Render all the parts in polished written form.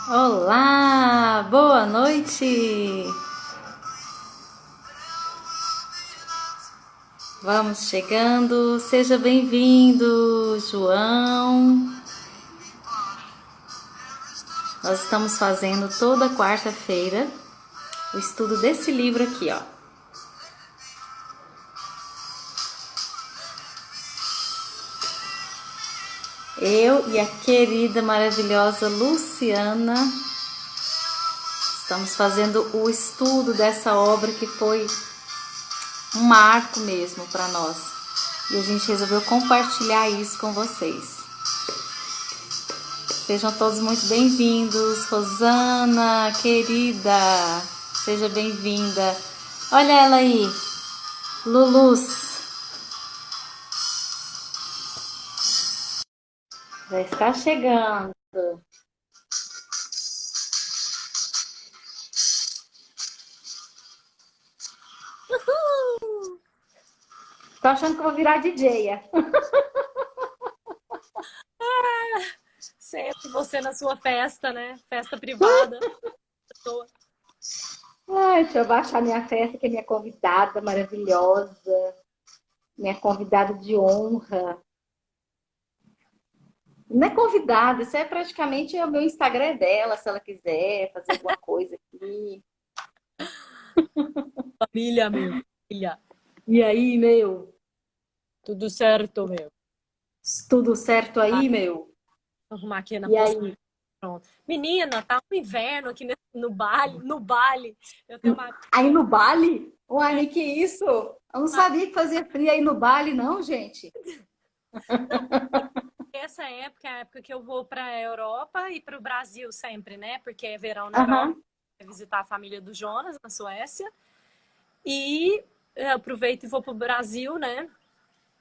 Olá, boa noite. Vamos chegando, seja bem-vindo, João. Nós estamos fazendo toda quarta-feira o estudo desse livro aqui, ó. Eu e a querida, maravilhosa Luciana estamos fazendo o estudo dessa obra que foi um marco mesmo para nós. E a gente resolveu compartilhar isso com vocês. Sejam todos muito bem-vindos. Rosana, querida, seja bem-vinda. Olha ela aí, Luluz. Já está chegando. Tô achando que eu vou virar DJ. Sempre você na sua festa, né? Festa privada. Ai, deixa eu baixar minha festa, que é minha convidada maravilhosa, minha convidada de honra. Não é convidada, isso é praticamente o meu Instagram dela, se ela quiser fazer alguma coisa aqui. Família, meu. Família. E aí, meu? Tudo certo, meu. Tudo certo Ah, aí, meu? arrumar aqui na E posição. aí? Pronto. Menina, tá um inverno aqui no Bali. No Bali. Eu tenho uma. Aí no Bali? Uai, que isso? Eu não sabia que fazia frio aí no Bali, não, gente. Essa época é a época que eu vou pra Europa e pro Brasil sempre, né? Porque é verão na Europa. Aham. Visitar a família do Jonas na Suécia. E eu aproveito e vou pro Brasil, né?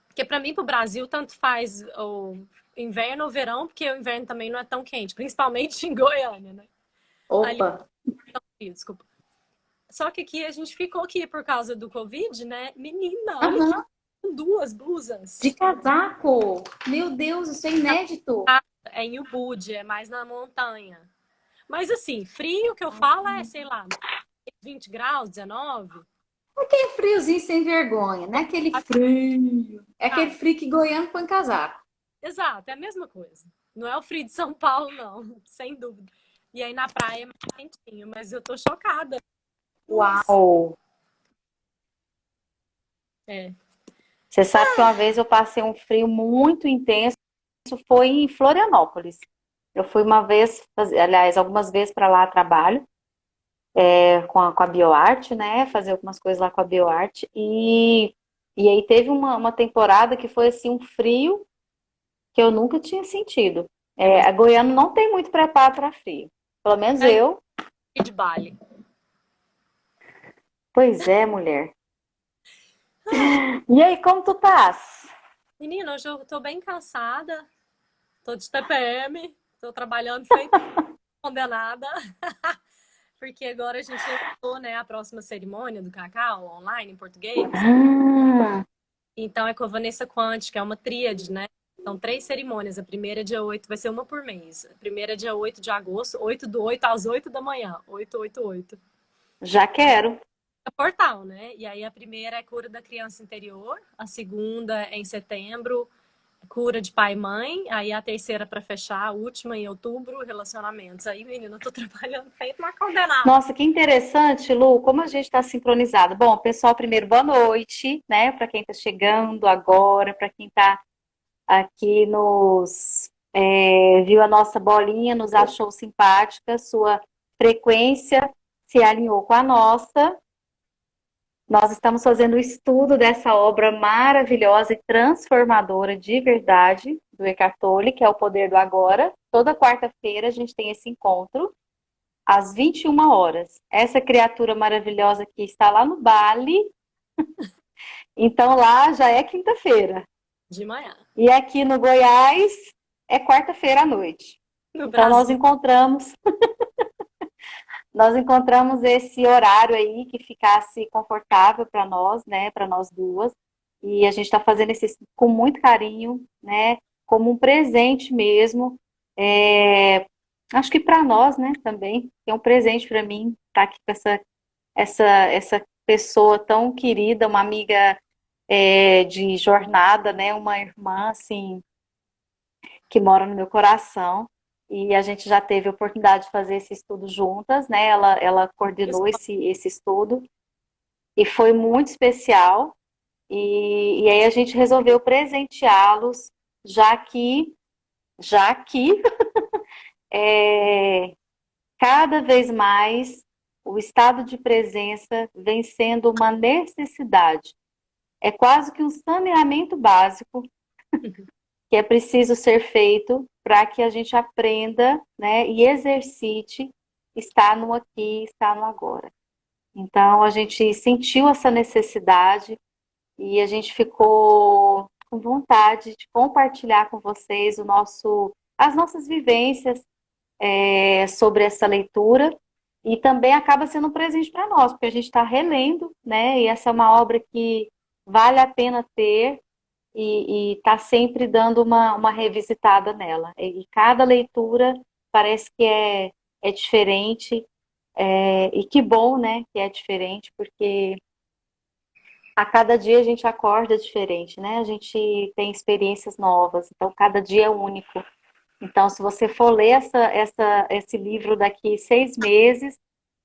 Porque para mim, pro Brasil, tanto faz o inverno ou verão, porque o inverno também não é tão quente, principalmente em Goiânia, né? Ali, Opa. desculpa. Só que aqui a gente ficou aqui por causa do Covid, né? Menina, olha que Aham. duas De blusas. casaco. Meu Deus, isso é inédito. É em Ubud, é mais na montanha. Mas assim, frio que eu falo é, sei lá, 20 graus, 19. Aquele friozinho sem vergonha, não é aquele frio. É aquele Ah, frio que goiano põe casaco. exato, é a mesma coisa. Não é o frio de São Paulo, não, sem dúvida. E aí na praia é mais quentinho, mas eu tô chocada. Duas. Uau! É. Você sabe que uma vez eu passei um frio muito intenso, foi em Florianópolis. Eu fui uma vez, aliás, algumas vezes para lá a trabalho, com a BioArt, né? Fazer algumas coisas lá com a BioArt. E aí teve uma temporada que foi assim um frio que eu nunca tinha sentido. É, mas A Goiânia não tem muito preparo para frio. Pelo menos é eu. de Bali. Pois é, mulher. E aí, como tu estás? Menina, hoje eu tô bem cansada, tô de TPM, tô trabalhando feito condenada, porque agora a gente lançou, né, a próxima cerimônia do Cacau online em português. Ah, Então é com a Vanessa Quant, que é uma tríade, né? São três cerimônias. A primeira é dia 8, vai ser uma por mês. A primeira é dia 8 de agosto, 8 do 8 às 8 da manhã. 888. já quero. É portal, né? E aí a primeira é cura da criança interior, a segunda é em setembro, cura de pai e mãe, aí a terceira para fechar, a última em outubro, relacionamentos. Aí, menina, eu tô trabalhando feito uma condenada. Nossa, que interessante, Lu, como a gente está sincronizado. Bom, pessoal, primeiro, boa noite, né? Para quem está chegando agora, para quem está aqui viu a nossa bolinha, nos achou simpática, sua frequência se alinhou com a nossa. Nós estamos fazendo o estudo dessa obra maravilhosa e transformadora de verdade do Eckhart Tolle, que é o Poder do Agora. Toda quarta-feira a gente tem esse encontro às 21 horas. Essa criatura maravilhosa que está lá no Bali, então lá já é quinta-feira. De manhã. E aqui no Goiás é quarta-feira à noite. No Então Brasil. nós encontramos esse horário aí que ficasse confortável para nós, né, para nós duas. E a gente está fazendo esse com muito carinho, né, como um presente mesmo, Acho que para nós, né, também, é um presente para mim estar aqui com essa pessoa tão querida, uma amiga de jornada, né, uma irmã, assim, que mora no meu coração. E a gente já teve a oportunidade de fazer esse estudo juntas, né? Ela Isso, coordenou esse estudo e foi muito especial. E aí a gente resolveu presenteá-los, já que, já que é, cada vez mais o estado de presença vem sendo uma necessidade. É quase que um saneamento básico que é preciso ser feito para que a gente aprenda, né, e exercite estar no aqui, estar no agora. Então a gente sentiu essa necessidade e a gente ficou com vontade de compartilhar com vocês as nossas vivências sobre essa leitura e também acaba sendo um presente para nós, porque a gente está relendo, né? E essa é uma obra que vale a pena ter e está sempre dando uma revisitada nela. E cada leitura parece que é diferente, e que bom, né, que é diferente, porque a cada dia a gente acorda diferente, né? A gente tem experiências novas, então cada dia é único. Então, se você for ler esse livro daqui 6 meses,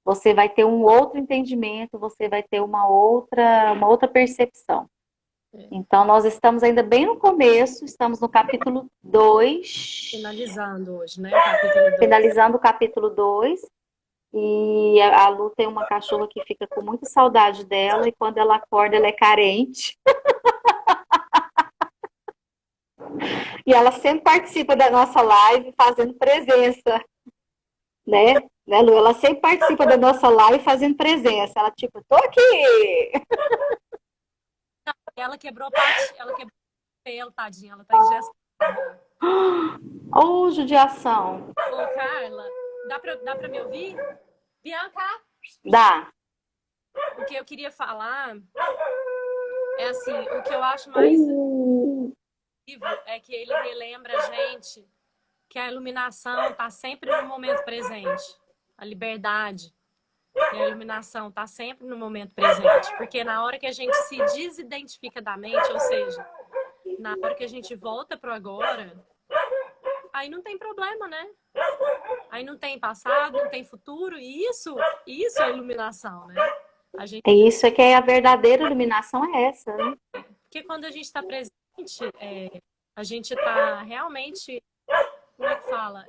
você vai ter um outro entendimento, você vai ter uma outra percepção. é, Então, nós estamos ainda bem no começo, estamos no capítulo 2, finalizando hoje, né? O capítulo 2. finalizando o capítulo 2. E a Lu tem uma cachorra que fica com muita saudade dela, e quando ela acorda, ela é carente. E ela sempre participa da nossa live fazendo presença, né? Né, Lu? Ela sempre participa da nossa live fazendo presença. Ela, tipo, tô aqui! Ela quebrou o pelo, tadinha, ela tá engessada. Oh, judiação! Ô, Carla, dá pra me ouvir? Bianca, Dá. o que eu queria falar é assim, o que eu acho mais vivo é que ele relembra a gente que a iluminação tá sempre no momento presente. A liberdade e a iluminação tá sempre no momento presente. Porque na hora que a gente se desidentifica da mente, ou seja, na hora que a gente volta pro agora, aí não tem problema, né? Aí não tem passado, não tem futuro, e isso é iluminação, né? A gente, É isso, é que a verdadeira iluminação é essa, né? porque quando a gente está presente, a gente está realmente, como é que fala?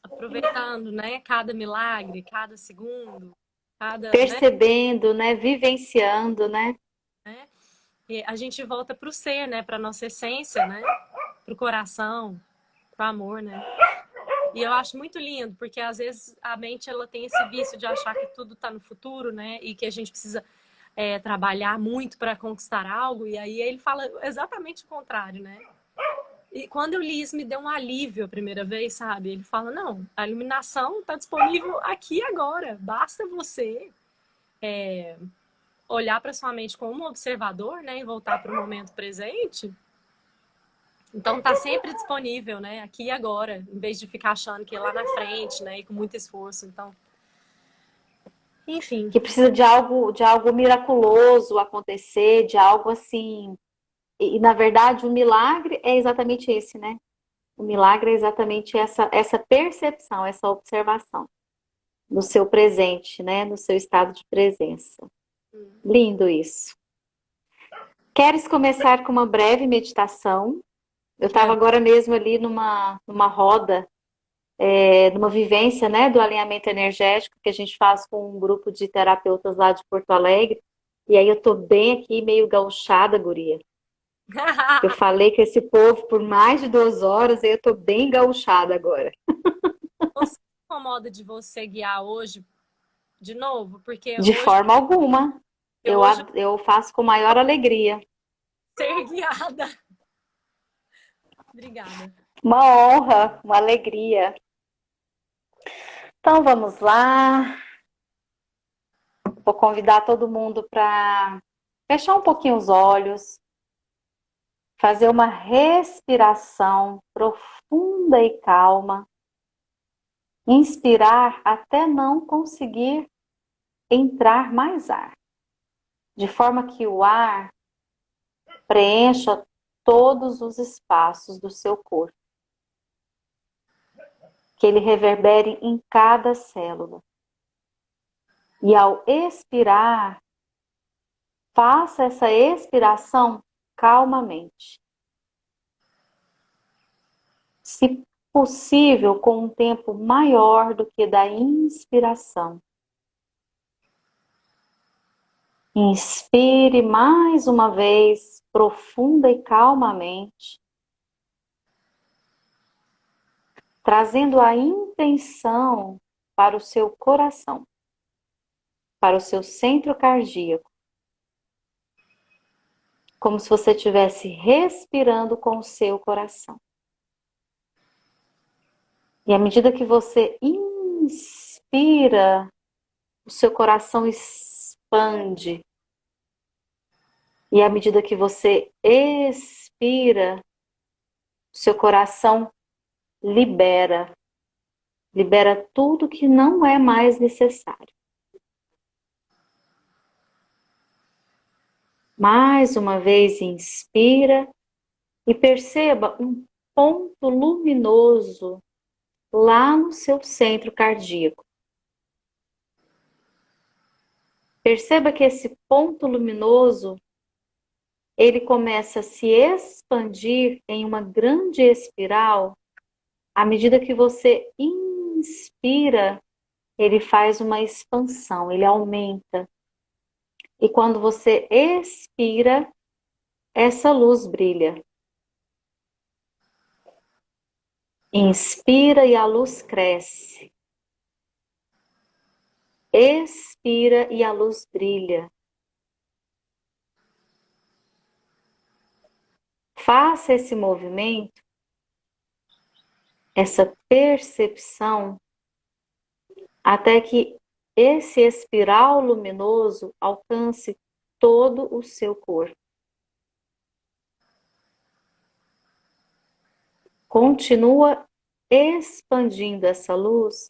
Aproveitando, né? Cada milagre, cada segundo, né? Percebendo, né? Vivenciando, né? E a gente volta para o ser, né? Para nossa essência, né? Para o coração, para o amor, né? E eu acho muito lindo, porque às vezes a mente ela tem esse vício de achar que tudo está no futuro, né? E que a gente precisa trabalhar muito para conquistar algo. E aí ele fala exatamente o contrário, né? E quando eu li isso, me deu um alívio a primeira vez, sabe? Ele fala, não, a iluminação está disponível aqui e agora. Basta você olhar para sua mente como um observador, né? E voltar para o momento presente. Então tá sempre disponível, né? Aqui e agora, em vez de ficar achando que é lá na frente, né? E com muito esforço. Então, enfim. Que precisa de algo miraculoso acontecer, de algo assim. E na verdade, o milagre é exatamente esse, né? O milagre é exatamente essa percepção, essa observação no seu presente, né? No seu estado de presença. Lindo isso. Queres começar com uma breve meditação? Eu estava agora mesmo ali numa roda, numa vivência, né, do alinhamento energético que a gente faz com um grupo de terapeutas lá de Porto Alegre. E aí eu tô bem aqui, meio gauchada, guria. Eu falei com esse povo por mais de 2 horas e eu tô bem gauchada agora. Você se incomoda de você guiar hoje de novo? Porque De forma alguma. hoje Eu faço com maior alegria. ser guiada. Obrigada. Uma honra, uma alegria. Então vamos lá. Vou convidar todo mundo para fechar um pouquinho os olhos, fazer uma respiração profunda. profunda e calma. Inspirar até não conseguir entrar mais ar, de forma que o ar preencha todos os espaços do seu corpo, que ele reverbere em cada célula. E ao expirar, faça essa expiração calmamente. Se possível, com um tempo maior do que da inspiração. Inspire mais uma vez, profunda e calmamente, trazendo a intenção para o seu coração, para o seu centro cardíaco, como se você estivesse respirando com o seu coração. E à medida que você inspira, o seu coração expande. E à medida que você expira, o seu coração libera. Libera tudo que não é mais necessário. Mais uma vez, inspira e perceba um ponto luminoso lá no seu centro cardíaco. Perceba que esse ponto luminoso, ele começa a se expandir em uma grande espiral. À medida que você inspira, ele faz uma expansão, ele aumenta. E quando você expira, essa luz brilha. Inspira e a luz cresce. Expira e a luz brilha. Faça esse movimento, essa percepção, até que esse espiral luminoso alcance todo o seu corpo. Continua expandindo essa luz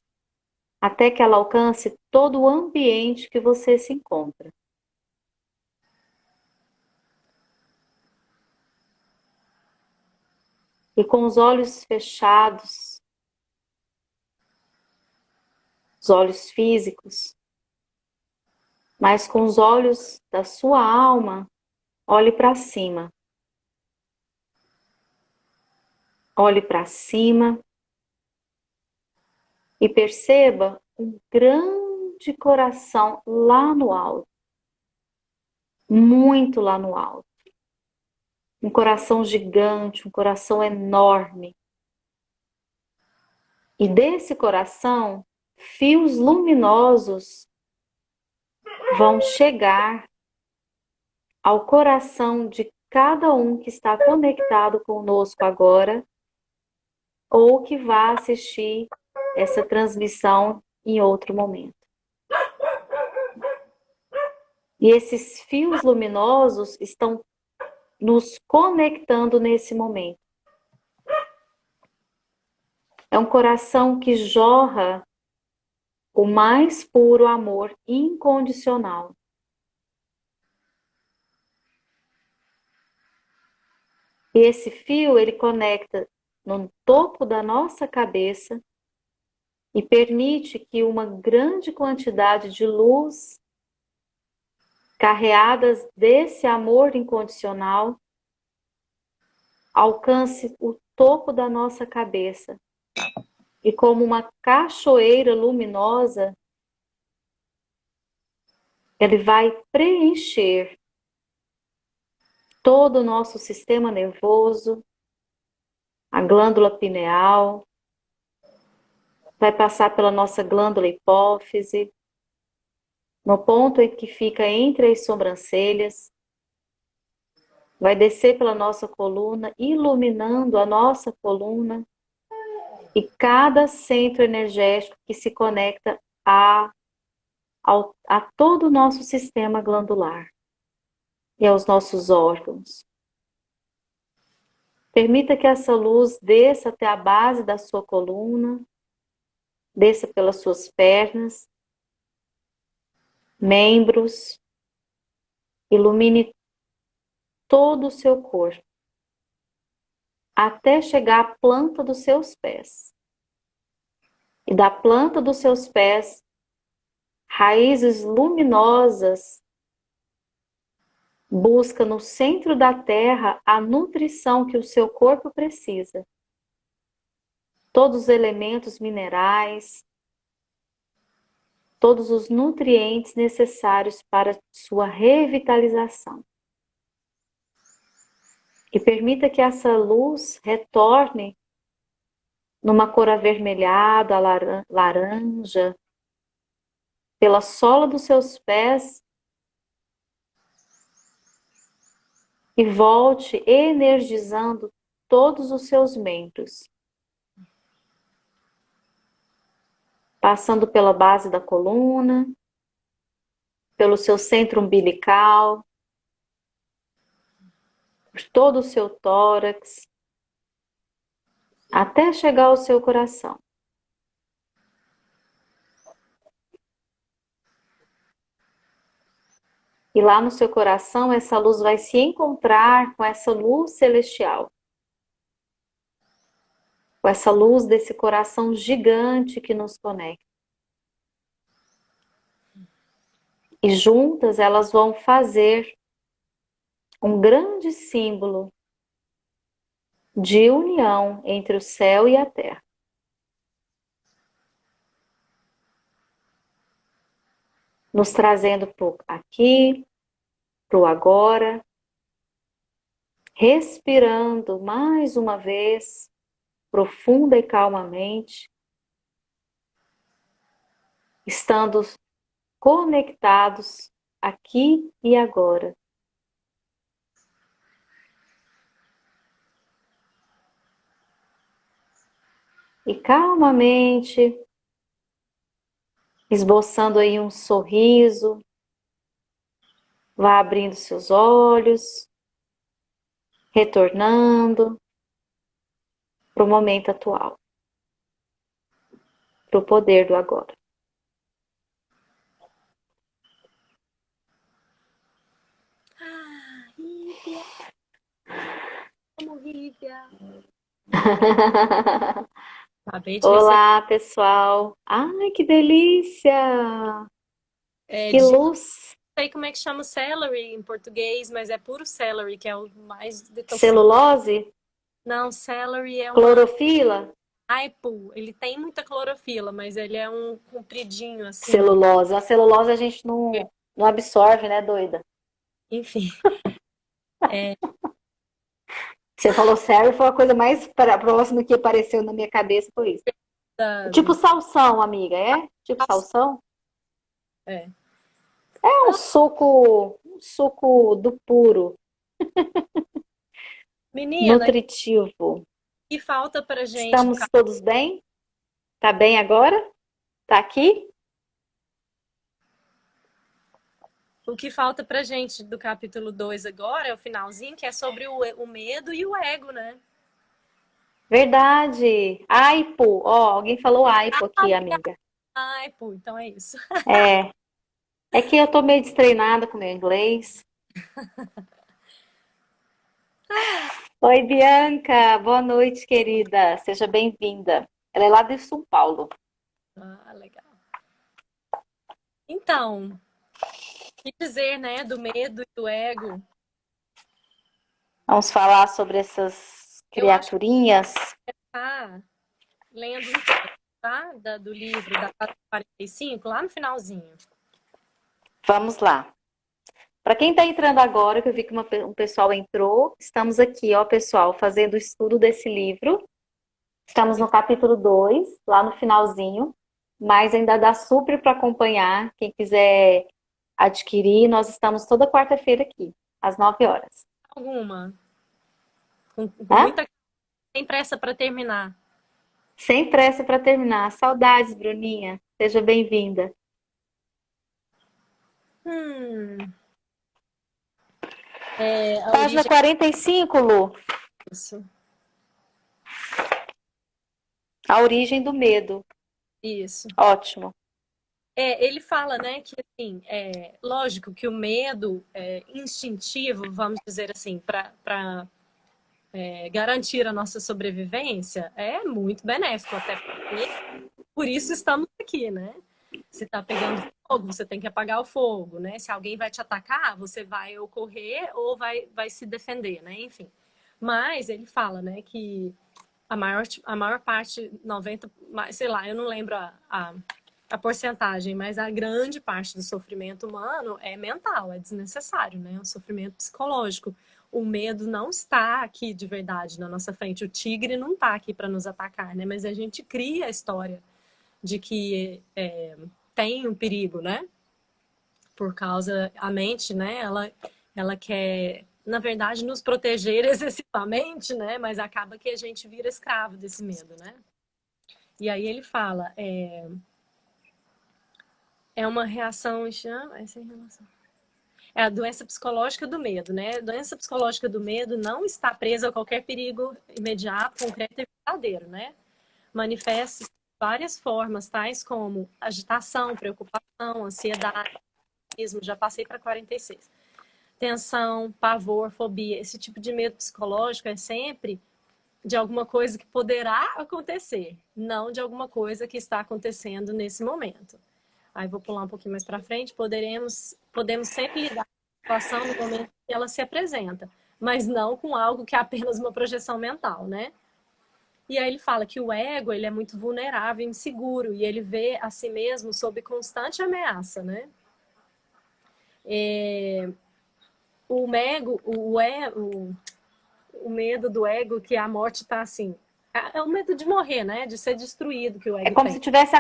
até que ela alcance todo o ambiente que você se encontra. E com os olhos fechados, os olhos físicos, mas com os olhos da sua alma, olhe para cima. Olhe para cima e perceba um grande coração lá no alto, muito lá no alto. Um coração gigante, um coração enorme. E desse coração, fios luminosos vão chegar ao coração de cada um que está conectado conosco agora ou que vai assistir essa transmissão em outro momento. E esses fios luminosos estão nos conectando nesse momento. É um coração que jorra o mais puro amor incondicional. E esse fio, ele conecta no topo da nossa cabeça e permite que uma grande quantidade de luz carreadas desse amor incondicional alcance o topo da nossa cabeça e como uma cachoeira luminosa, ele vai preencher todo o nosso sistema nervoso, a glândula pineal, vai passar pela nossa glândula hipófise, no ponto em que fica entre as sobrancelhas, vai descer pela nossa coluna, iluminando a nossa coluna e cada centro energético que se conecta a todo o nosso sistema glandular e aos nossos órgãos. Permita que essa luz desça até a base da sua coluna, desça pelas suas pernas, membros, ilumine todo o seu corpo, até chegar à planta dos seus pés. E da planta dos seus pés, raízes luminosas busca no centro da terra a nutrição que o seu corpo precisa. Todos os elementos minerais, todos os nutrientes necessários para sua revitalização. E permita que essa luz retorne numa cor avermelhada, laranja, pela sola dos seus pés e volte energizando todos os seus membros. Passando pela base da coluna, pelo seu centro umbilical, por todo o seu tórax, até chegar ao seu coração. E lá no seu coração, essa luz vai se encontrar com essa luz celestial. Com essa luz desse coração gigante que nos conecta. E juntas elas vão fazer um grande símbolo de união entre o céu e a terra. Nos trazendo para aqui, para o agora, respirando mais uma vez, profunda e calmamente, estando conectados aqui e agora. E calmamente, esboçando aí um sorriso, vá abrindo seus olhos, retornando para o momento atual, para o poder do agora. Rívia. Vamos, Rívia. Acabei de receber. Olá, pessoal. Ai, que delícia! Que Não luz! sei como é que chama celery em português, mas é puro celery, que é o mais detoxante. Celulose? Não, celery é uma Clorofila? aipo. Ele tem muita clorofila, mas ele é um compridinho assim. Celulose. A celulose a gente não absorve, né, doida? Enfim. Você falou sério, foi a coisa mais próxima que apareceu na minha cabeça, foi isso. Tipo salsão, amiga, é? Tipo salsão? É. É um suco do puro, Menina, o nutritivo. que falta pra gente Estamos todos bem? Tá bem agora? Tá aqui? O que falta pra gente do capítulo 2 agora é o finalzinho, que é sobre o medo e o ego, né? Verdade. Aipo. Ó, alguém falou aipo aqui, amiga. Aipo, então é isso. É. É que eu tô meio destreinada com o meu inglês. Oi, Bianca. Boa noite, querida. Seja bem-vinda. Ela é lá de São Paulo. Ah, legal. Então, o que dizer, né, do medo e do ego? Vamos falar sobre essas Eu acho que criaturinhas. tá lendo um trecho, tá? Do livro da página 45, lá no finalzinho. Vamos lá. Para quem está entrando agora, que eu vi que um pessoal entrou, estamos aqui, ó, pessoal, fazendo o estudo desse livro. Estamos no capítulo 2, lá no finalzinho, mas ainda dá super para acompanhar. Quem quiser adquirir, nós estamos toda quarta-feira aqui, às 9 horas. Alguma? Com Tá? muita sem pressa para terminar. Sem pressa para terminar. Saudades, Bruninha. Seja bem-vinda. A Página origem 45, Lu. disso. A origem do medo. Isso. Ótimo. Ele fala, né, que assim, lógico que o medo instintivo, vamos dizer assim, para garantir a nossa sobrevivência, é muito benéfico, até porque por isso estamos aqui, né? Se está pegando fogo, você tem que apagar o fogo, né? Se alguém vai te atacar, você vai ou correr ou vai se defender, né? Enfim. Mas ele fala, né, que a maior parte, 90, sei lá, eu não lembro a porcentagem, mas a grande parte do sofrimento humano é mental, é desnecessário, né? É um sofrimento psicológico. O medo não está aqui de verdade na nossa frente. O tigre não está aqui para nos atacar, né? Mas a gente cria a história de que tem um perigo, né? Por causa a mente, né? Ela quer, na verdade, nos proteger excessivamente, né? Mas acaba que a gente vira escravo desse medo, né? E aí ele fala, é uma reação, essa relação. É a doença psicológica do medo, né? A doença psicológica do medo não está presa a qualquer perigo imediato, concreto e verdadeiro, né? Manifesta-se de várias formas, tais como agitação, preocupação, ansiedade, já passei para 46. Tensão, pavor, fobia. Esse tipo de medo psicológico é sempre de alguma coisa que poderá acontecer, não de alguma coisa que está acontecendo nesse momento. Aí vou pular um pouquinho mais para frente. Podemos sempre lidar com a situação no momento que ela se apresenta, mas não com algo que é apenas uma projeção mental, né? E aí ele fala que o ego, ele é muito vulnerável, inseguro, e ele vê a si mesmo sob constante ameaça, né? O medo do ego que a morte está assim. É o medo de morrer, né? De ser destruído que o É ego como tem. se tivesse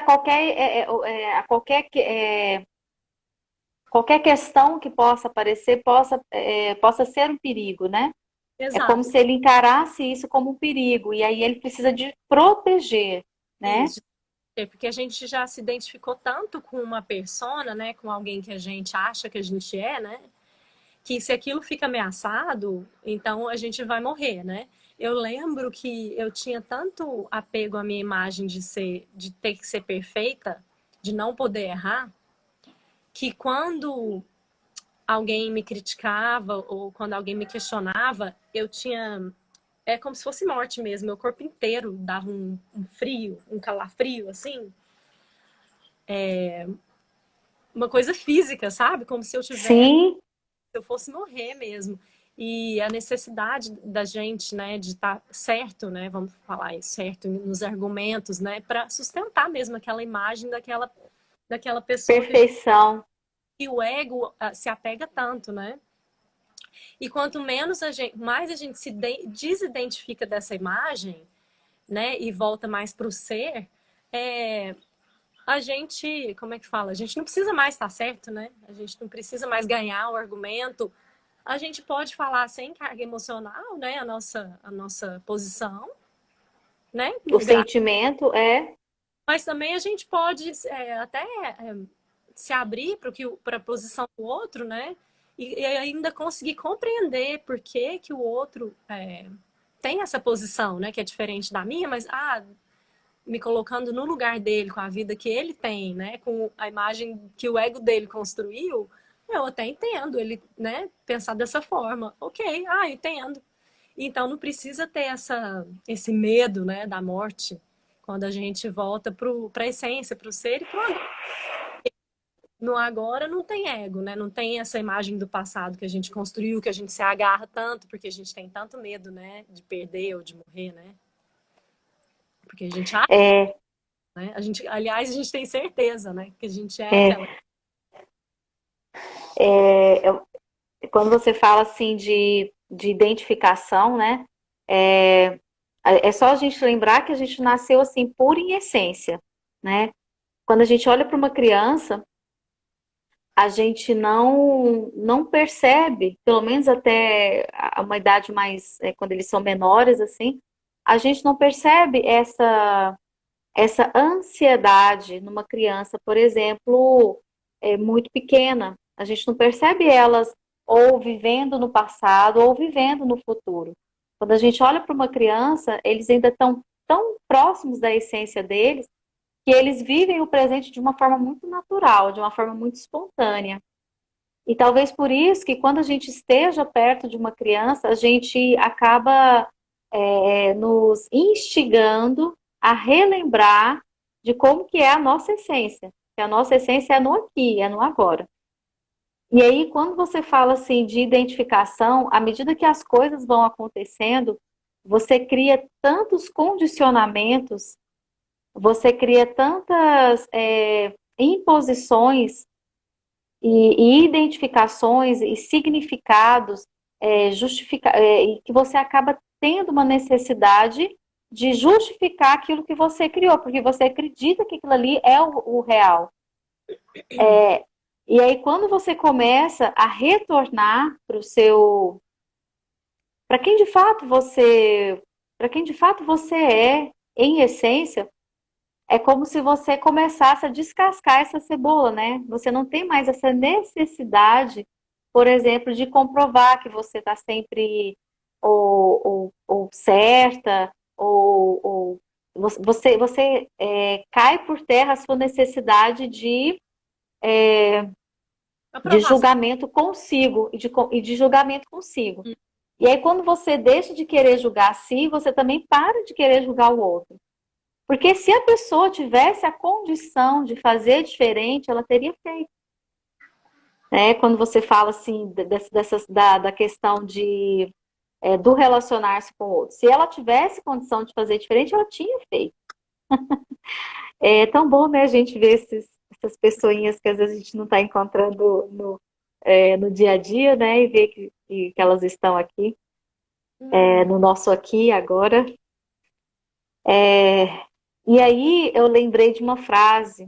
qualquer questão que possa aparecer possa ser um perigo, né? É como Exato. se ele encarasse isso como um perigo, e aí ele precisa de proteger, né? Isso. Porque a gente já se identificou tanto com uma persona, né? Com alguém que a gente acha que a gente é, né? Que se aquilo fica ameaçado, então a gente vai morrer, né? Eu lembro que eu tinha tanto apego à minha imagem de ter que ser perfeita, de não poder errar, que quando alguém me criticava ou quando alguém me questionava, eu tinha como se fosse morte mesmo, meu corpo inteiro dava um frio, um calafrio assim, uma coisa física, sabe? Como se Sim, eu fosse morrer mesmo. E a necessidade da gente, né, de estar certo, né, vamos falar isso, certo nos argumentos, né, para sustentar mesmo aquela imagem daquela pessoa perfeição. que o ego se apega tanto, né? E quanto menos mais a gente se desidentifica dessa imagem, né, e volta mais para o ser, a gente, como é que fala? A gente não precisa mais estar certo, né? A gente não precisa mais ganhar o argumento. A gente pode falar sem carga emocional, né? A nossa posição, né? O sentimento é Mas também a gente pode até se abrir para a posição do outro, né? E ainda conseguir compreender por que, que o outro tem essa posição, né? Que é diferente da minha, mas me colocando no lugar dele, com a vida que ele tem, né? Com a imagem que o ego dele construiu, eu até entendo ele, né? Pensar dessa forma. Ok, entendo. Então não precisa ter esse medo, né? Da morte quando a gente volta para a essência, para o ser e para o agora. No agora não tem ego, né? Não tem essa imagem do passado que a gente construiu, que a gente se agarra tanto, porque a gente tem tanto medo, né? De perder ou de morrer, né? Porque a gente acha, é, né? Aliás, a gente tem certeza, né? Que a gente é aquela. é, quando você fala assim de identificação, né? É, é só a gente lembrar que a gente nasceu assim pura em essência, né? Quando a gente olha para uma criança, a gente não percebe, pelo menos até uma idade mais, quando eles são menores, assim, a gente não percebe essa ansiedade numa criança, por exemplo, muito pequena. A gente não percebe elas ou vivendo no passado ou vivendo no futuro. Quando a gente olha para uma criança, eles ainda estão tão próximos da essência deles, que eles vivem o presente de uma forma muito natural, de uma forma muito espontânea. E talvez por isso que quando a gente esteja perto de uma criança, a gente acaba nos instigando a relembrar de como que é a nossa essência. Que a nossa essência é no aqui, é no agora. E aí, quando você fala assim de identificação, à medida que as coisas vão acontecendo, você cria tantos condicionamentos, você cria tantas imposições e identificações e significados e que você acaba tendo uma necessidade de justificar aquilo que você criou, porque você acredita que aquilo ali é o real. E aí, quando você começa a retornar para o seu, para quem de fato você é, em essência, é como se você começasse a descascar essa cebola, né? Você não tem mais essa necessidade, por exemplo, de comprovar que você está sempre ou certa, ou você cai por terra a sua necessidade de Aprovação. julgamento consigo e de julgamento consigo. E aí, quando você deixa de querer julgar a si, você também para de querer julgar o outro. Porque se a pessoa tivesse a condição de fazer diferente, ela teria feito. Né? Quando você fala assim da questão do relacionar-se com o outro. Se ela tivesse condição de fazer diferente, ela tinha feito. É tão bom, né, a gente ver essas pessoinhas que às vezes a gente não está encontrando no dia a dia, né? E ver que elas estão aqui, no nosso aqui agora. E aí eu lembrei de uma frase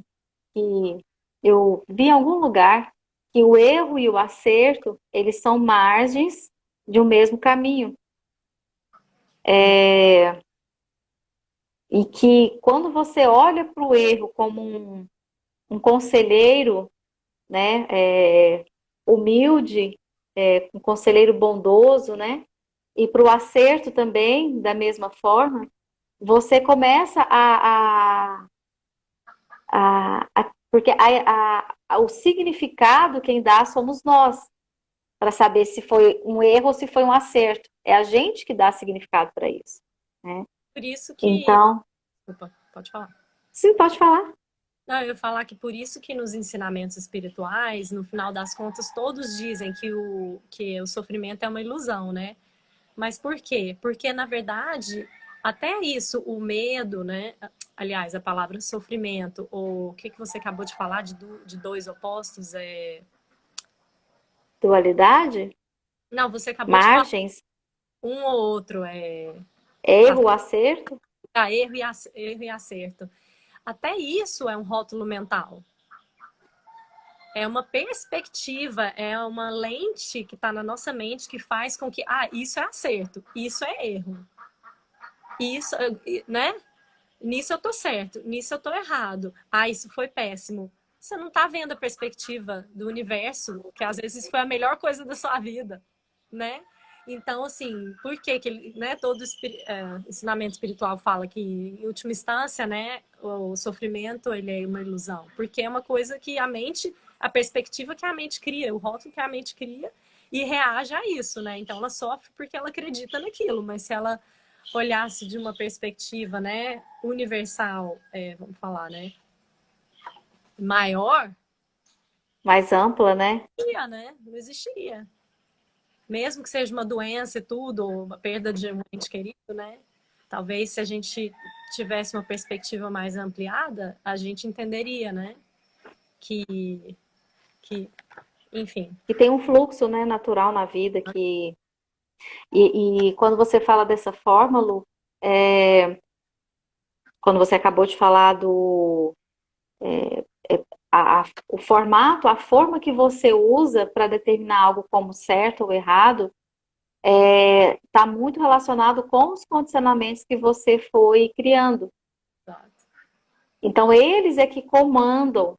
que eu vi em algum lugar, que o erro e o acerto, eles são margens de um mesmo caminho. E que quando você olha para o erro como um conselheiro, né, humilde, um conselheiro bondoso, né, e para o acerto também, da mesma forma, você começa porque o significado quem dá somos nós, para saber se foi um erro ou se foi um acerto. É a gente que dá significado para isso. Né? Por isso que. Então, Opa, pode falar. sim, pode falar. Não, eu ia falar que por isso que nos ensinamentos espirituais, no final das contas, todos dizem que o sofrimento é uma ilusão, né? Mas por quê? Porque, na verdade, até isso, o medo, né? Aliás, a palavra sofrimento, ou o que você acabou de falar de dois opostos, Dualidade, Não, você acabou de falar margens, um ou outro, erro, acerto. erro e acerto. Até isso é um rótulo mental. É uma perspectiva, é uma lente que está na nossa mente que faz com que, isso é acerto, isso é erro. Isso, né? Nisso eu tô certo, nisso eu tô errado. Isso foi péssimo. Você não tá vendo a perspectiva do universo, que às vezes foi a melhor coisa da sua vida, né? Então, assim, por que que né, todo ensinamento espiritual fala que, em última instância, né, o sofrimento ele é uma ilusão? Porque é uma coisa que a perspectiva que a mente cria, o rótulo que a mente cria e reage a isso, né? Então, ela sofre porque ela acredita naquilo, mas se ela olhasse de uma perspectiva, né, universal, vamos falar, né, maior, Mais ampla, né? né? Não existiria. Mesmo que seja uma doença e tudo, ou uma perda de um ente querido, né? Talvez se a gente tivesse uma perspectiva mais ampliada, a gente entenderia, né? Que enfim. E tem um fluxo, né, natural na vida e quando você fala dessa forma, Lu, quando você acabou de falar o formato, a forma que você usa para determinar algo como certo ou errado, está muito relacionado com os condicionamentos que você foi criando. Então, eles é que comandam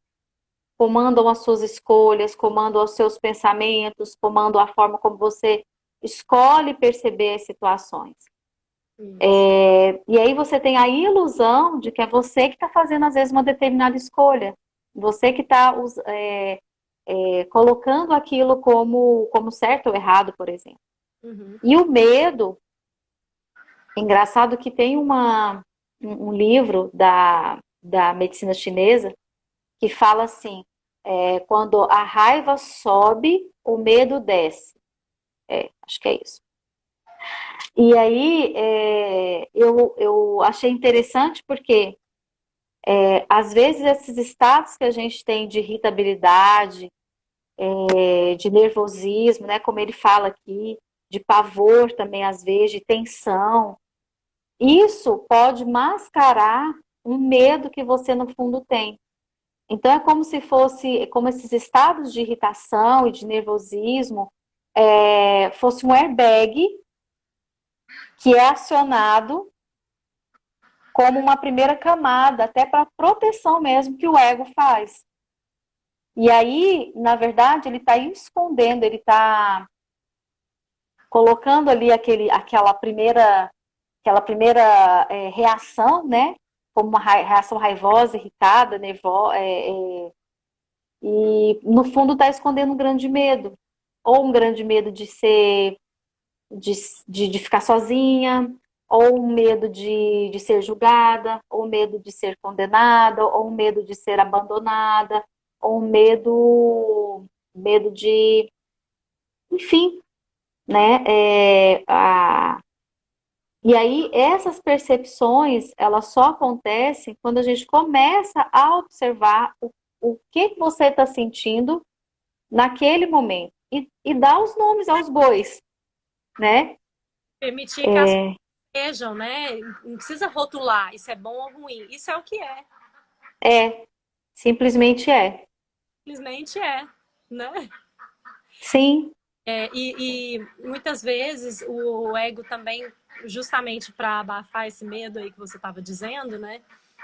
as suas escolhas, comandam os seus pensamentos, comandam a forma como você escolhe perceber as situações. Isso. E aí você tem a ilusão de que é você que está fazendo, às vezes, uma determinada escolha. Você que está colocando aquilo como certo ou errado, por exemplo. Uhum. E o medo, engraçado que tem um livro da medicina chinesa que fala assim, quando a raiva sobe, o medo desce. Acho que é isso. E aí eu achei interessante porque às vezes esses estados que a gente tem de irritabilidade, de nervosismo, né, como ele fala aqui, de pavor também às vezes, de tensão, isso pode mascarar um medo que você no fundo tem. Então é como se fosse, como esses estados de irritação e de nervosismo fosse um airbag que é acionado como uma primeira camada, até para proteção mesmo que o ego faz. E aí, na verdade, ele está escondendo, ele está colocando ali aquela primeira reação, né? Como uma reação raivosa, irritada, nervosa, e no fundo está escondendo um grande medo. Ou um grande medo de ser, de ficar sozinha, ou um medo de ser julgada, ou um medo de ser condenada, ou um medo de ser abandonada, ou um medo de, enfim, né? E aí essas percepções, elas só acontecem quando a gente começa a observar o que você está sentindo naquele momento e dar os nomes aos bois, né? Permitir que as coisas sejam, né? Não precisa rotular, isso é bom ou ruim. Isso é o que é. É, simplesmente é. Simplesmente é, né? Sim, E muitas vezes o ego também, justamente para abafar esse medo aí que você estava dizendo, né?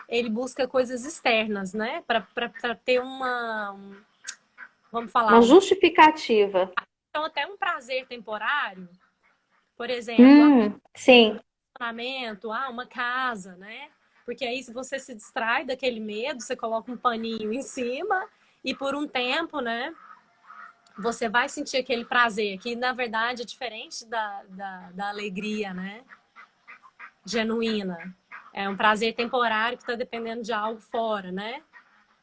Ele busca coisas externas, né? Para ter vamos falar, uma justificativa. então até um prazer temporário, por exemplo, um Sim, relacionamento, uma casa, né? Porque aí se você se distrai daquele medo, você coloca um paninho em cima e por um tempo, né? Você vai sentir aquele prazer, que na verdade é diferente da alegria, né? Genuína. É um prazer temporário que está dependendo de algo fora, né?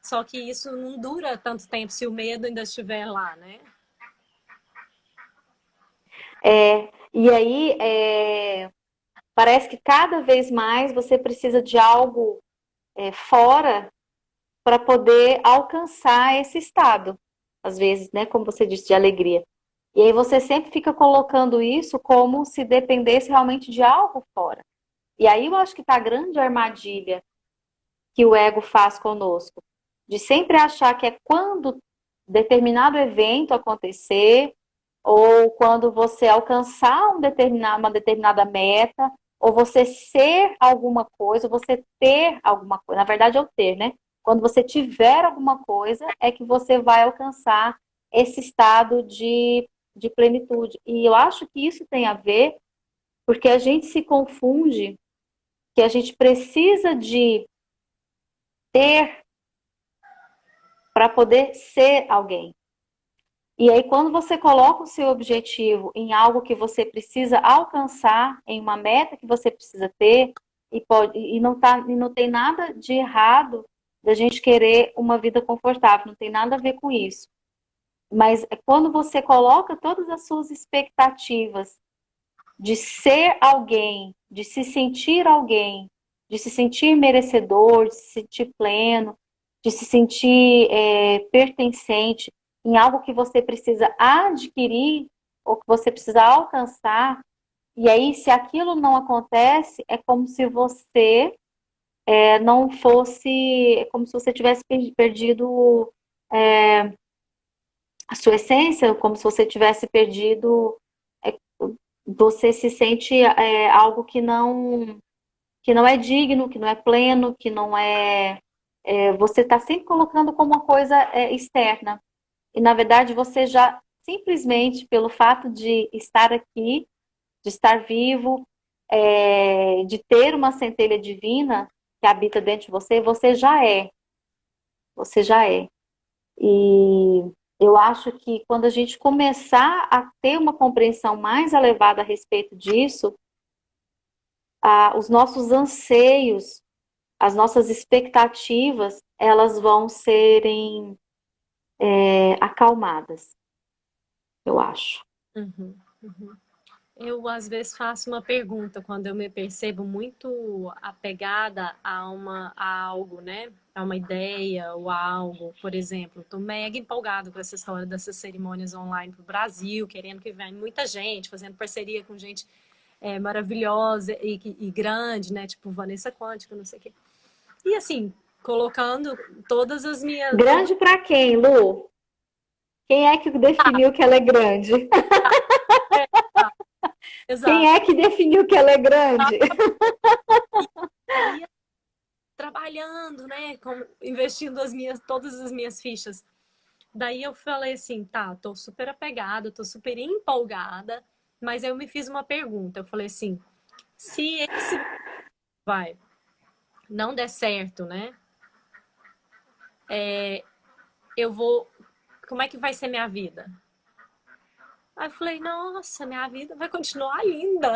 Só que isso não dura tanto tempo se o medo ainda estiver lá, né? e aí parece que cada vez mais você precisa de algo fora para poder alcançar esse estado, às vezes, né, como você disse, de alegria. E aí você sempre fica colocando isso como se dependesse realmente de algo fora. E aí eu acho que está a grande armadilha que o ego faz conosco, de sempre achar que é quando determinado evento acontecer, ou quando você alcançar uma determinada meta, ou você ser alguma coisa, ou você ter alguma coisa. Na verdade, é o ter, né? Quando você tiver alguma coisa, é que você vai alcançar esse estado de plenitude. E eu acho que isso tem a ver porque a gente se confunde que a gente precisa de ter para poder ser alguém. E aí, quando você coloca o seu objetivo em algo que você precisa alcançar, em uma meta que você precisa ter, e não tem nada de errado da gente querer uma vida confortável, não tem nada a ver com isso. Mas é quando você coloca todas as suas expectativas de ser alguém, de se sentir alguém, de se sentir merecedor, de se sentir pleno, de se sentir pertencente em algo que você precisa adquirir ou que você precisa alcançar. E aí, se aquilo não acontece, é como se você não fosse, é como se você tivesse perdido é, a sua essência, como se você tivesse perdido é, você se sente algo que não é digno, que não é pleno, que não você está sempre colocando como uma coisa externa. E na verdade você já simplesmente pelo fato de estar aqui, de estar vivo, de ter uma centelha divina que habita dentro de você, você já é. Você já é. E eu acho que quando a gente começar a ter uma compreensão mais elevada a respeito disso, os nossos anseios, as nossas expectativas, elas vão serem acalmadas, eu acho. Uhum, uhum. Eu, às vezes, faço uma pergunta quando eu me percebo muito apegada a algo, né? A uma ideia ou a algo. Por exemplo, estou mega empolgada com essa história dessas cerimônias online para o Brasil, querendo que venha muita gente, fazendo parceria com gente maravilhosa e grande, né? Tipo Vanessa Quântica, não sei o quê. E assim, colocando todas as minhas... Grande para quem, Lu? Quem é que definiu que ela é grande? Quem Exato. é que definiu que ela é grande? Aí, trabalhando, né? Investindo todas as minhas fichas. Daí eu falei assim, tá, tô super apegada, tô super empolgada, mas eu me fiz uma pergunta. Eu falei assim, se esse vai não der certo, né? Eu vou. Como é que vai ser minha vida? Aí eu falei, nossa, minha vida vai continuar linda.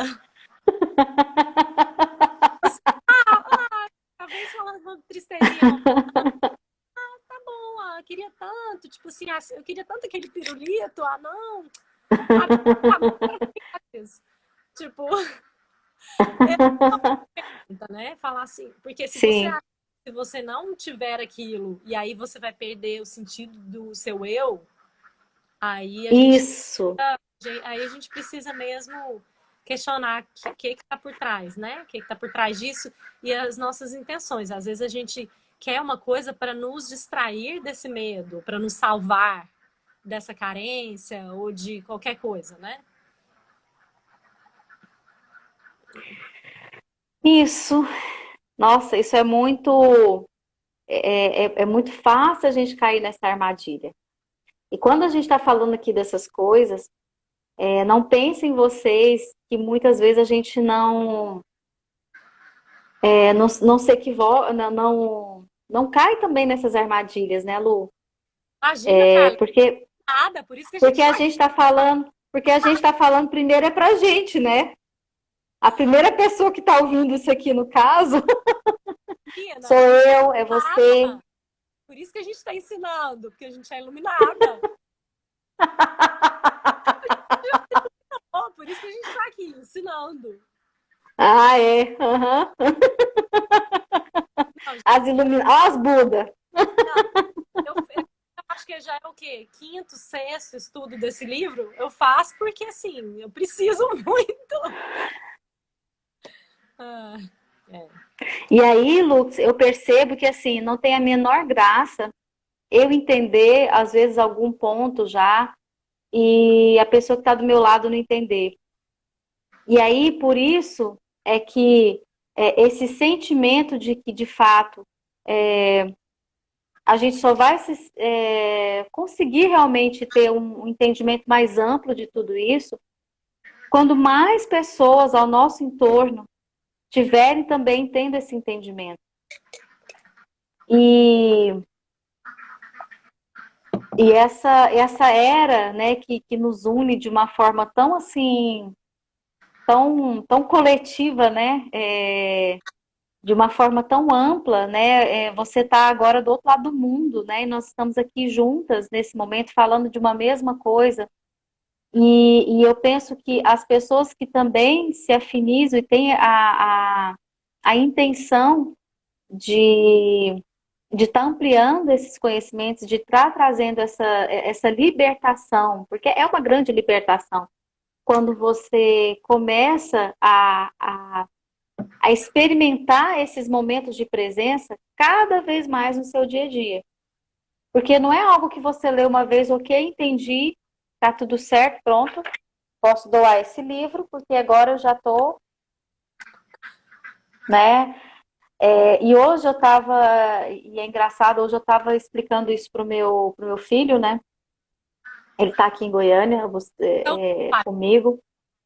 Talvez falando com tristezinha, não. Tá bom, queria tanto, tipo assim, eu queria tanto aquele pirulito, não. Isso. Tipo, né? Falar assim, porque Sim, se você não tiver aquilo e aí você vai perder o sentido do seu eu, aí a gente isso. aí a gente precisa mesmo questionar o que está por trás, né? O que está por trás disso e as nossas intenções. Às vezes a gente quer uma coisa para nos distrair desse medo, para nos salvar dessa carência ou de qualquer coisa, né? Isso. Nossa, isso é muito. É muito fácil a gente cair nessa armadilha. E quando a gente está falando aqui dessas coisas, não pensem vocês que muitas vezes a gente não se equivoca, não cai também nessas armadilhas, né, Lu? Imagina, cara, Porque, nada, por isso que a gente porque a está gente está falando, porque a gente está falando primeiro é pra gente, né? A primeira pessoa que está ouvindo isso aqui, no caso, aqui, sou a gente é eu, é você. iluminada. Por isso que a gente está ensinando, porque a gente é iluminada. Oh, por isso que a gente está aqui ensinando. Ah, é. Uhum. Não, gente, As Buda. não, eu acho que já é o quê? Quinto, sexto estudo desse livro? Eu faço porque, assim, eu preciso muito. Ah, é. E aí, Lux, eu percebo que assim, não tem a menor graça eu entender, às vezes, algum ponto já, e a pessoa que está do meu lado não entender. E aí, por isso, é que esse sentimento de que, de fato, a gente só vai conseguir realmente ter um entendimento mais amplo de tudo isso quando mais pessoas ao nosso entorno tiverem também tendo esse entendimento. E essa era, né, que nos une de uma forma tão assim, tão coletiva, né, de uma forma tão ampla, né, você está agora do outro lado do mundo, né, e nós estamos aqui juntas nesse momento falando de uma mesma coisa. E eu penso que as pessoas que também se afinizam e têm a intenção de estar ampliando esses conhecimentos, de estar trazendo essa libertação, porque é uma grande libertação quando você começa a experimentar esses momentos de presença cada vez mais no seu dia a dia. Porque não é algo que você lê uma vez, ok, entendi, tá tudo certo, pronto, posso doar esse livro, porque agora eu já estou, né? E hoje eu estava, e é engraçado, hoje eu estava explicando isso pro meu filho, né? Ele está aqui em Goiânia, Então, comigo.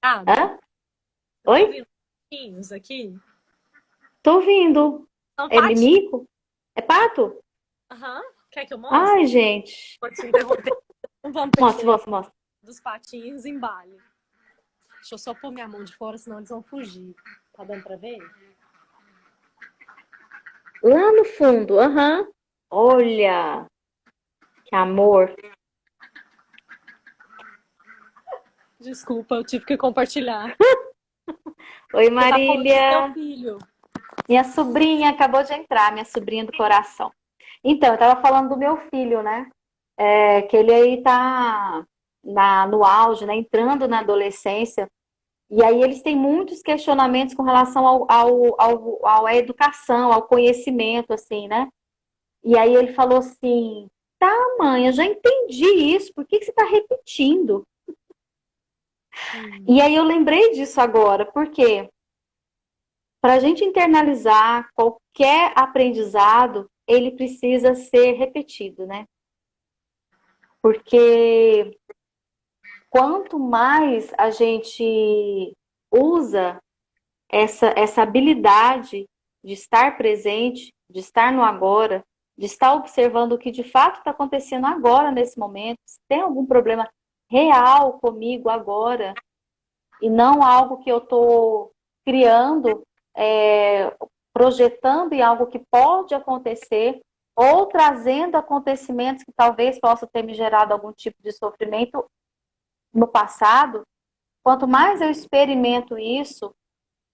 nada. Hã? Eu tô Oi? ouvindo. patinhos aqui. Tô ouvindo. São É patinhos. mimico? É pato? Aham. Quer que eu Ai, mostre? gente. Pode te interromper. Não vamos Mostra, perder mostra, mostra. dos patinhos em Bali. Deixa eu só pôr minha mão de fora, senão eles vão fugir. Tá dando pra ver? Lá no fundo, aham. Olha, que amor. Desculpa, eu tive que compartilhar. Oi, Você tá falando do seu Marília. filho. Minha sobrinha acabou de entrar, minha sobrinha do coração. Então, eu tava falando do meu filho, né? Que ele aí tá no auge, né? Entrando na adolescência. E aí eles têm muitos questionamentos com relação à educação, ao conhecimento, assim, né? E aí ele falou assim, tá, mãe, eu já entendi isso, por que que você está repetindo? E aí eu lembrei disso agora, porque para a gente internalizar qualquer aprendizado, ele precisa ser repetido, né? Porque quanto mais a gente usa essa habilidade de estar presente, de estar no agora, de estar observando o que de fato está acontecendo agora, nesse momento, se tem algum problema real comigo agora, e não algo que eu estou criando, projetando em algo que pode acontecer, ou trazendo acontecimentos que talvez possam ter me gerado algum tipo de sofrimento no passado. Quanto mais eu experimento isso,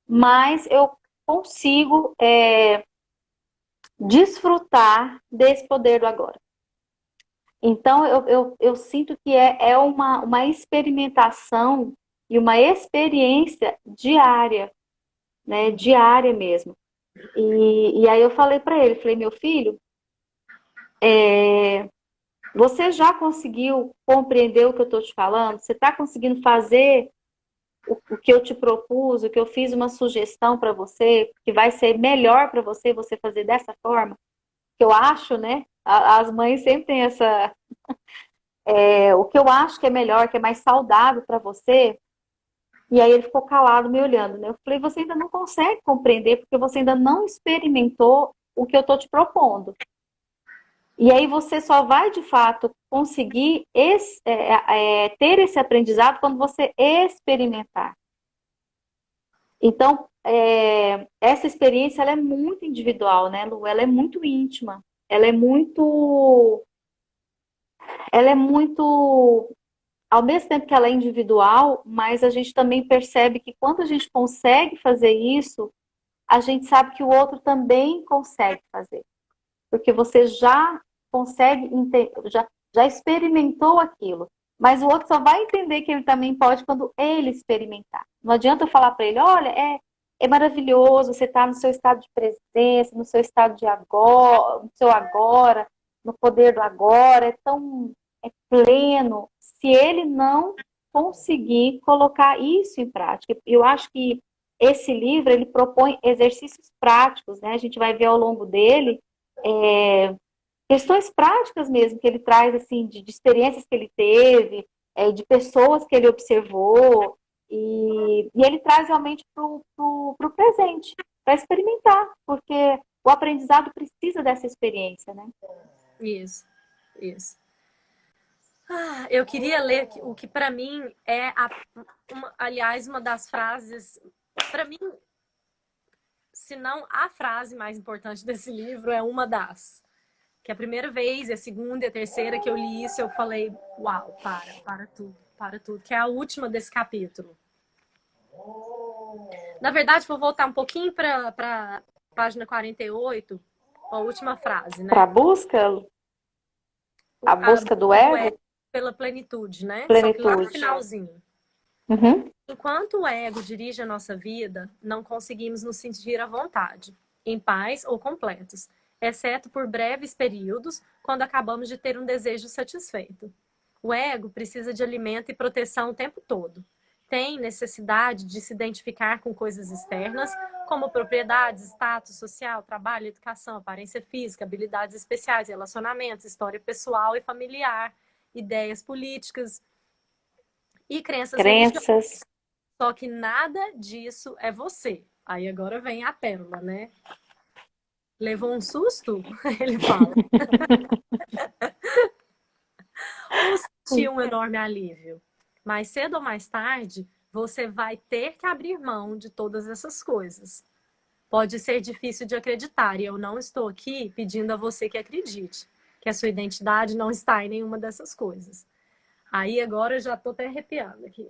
mais eu consigo desfrutar desse poder do agora. Então, eu sinto que é uma experimentação e uma experiência diária, né? Diária mesmo. E aí eu falei para ele, falei, meu filho, você já conseguiu compreender o que eu estou te falando? Você está conseguindo fazer o que eu te propus, o que eu fiz uma sugestão para você, que vai ser melhor para você, você fazer dessa forma? Que eu acho, né? As mães sempre têm essa. O que eu acho que é melhor, que é mais saudável para você. E aí ele ficou calado me olhando, né? Eu falei, você ainda não consegue compreender, porque você ainda não experimentou o que eu estou te propondo. E aí você só vai, de fato, conseguir ter esse aprendizado quando você experimentar. Então, essa experiência ela é muito individual, né, Lu? Ela é muito íntima. Ela é muito, ao mesmo tempo que ela é individual, mas a gente também percebe que quando a gente consegue fazer isso, a gente sabe que o outro também consegue fazer. Porque você já consegue, já experimentou aquilo. Mas o outro só vai entender que ele também pode quando ele experimentar. Não adianta eu falar para ele, olha, é maravilhoso, você está no seu estado de presença, no seu estado de agora, no seu agora, no poder do agora, é pleno. Se ele não conseguir colocar isso em prática, eu acho que esse livro ele propõe exercícios práticos, né? A gente vai ver ao longo dele questões práticas mesmo que ele traz assim de experiências que ele teve, de pessoas que ele observou e ele traz realmente para o presente, para experimentar, porque o aprendizado precisa dessa experiência, né? Isso, isso. Eu queria ler o que para mim é, aliás, uma das frases, para mim, se não a frase mais importante desse livro, é uma das. Que a primeira vez, a segunda e a terceira que eu li isso, eu falei, uau, para tudo, que é a última desse capítulo. Na verdade, vou voltar um pouquinho para página 48, a última frase, Para né? a A busca do busca do ego ego, pela plenitude, né? Só que lá no plenitude. finalzinho. Uhum. Enquanto o ego dirige a nossa vida, não conseguimos nos sentir à vontade, em paz ou completos, exceto por breves períodos, quando acabamos de ter um desejo satisfeito. O ego precisa de alimento e proteção o tempo todo. Tem necessidade de se identificar com coisas externas, como propriedades, status social, trabalho, educação, aparência física, habilidades especiais, relacionamentos, história pessoal e familiar, ideias políticas e crenças religiosas. Crenças. Só que nada disso é você. Aí agora vem a pérola, né? Levou um susto? Ele fala. Ou sentiu um enorme alívio? Mais cedo ou mais tarde, você vai ter que abrir mão de todas essas coisas. Pode ser difícil de acreditar, e eu não estou aqui pedindo a você que acredite, que a sua identidade não está em nenhuma dessas coisas. Aí agora eu já estou até arrepiando aqui.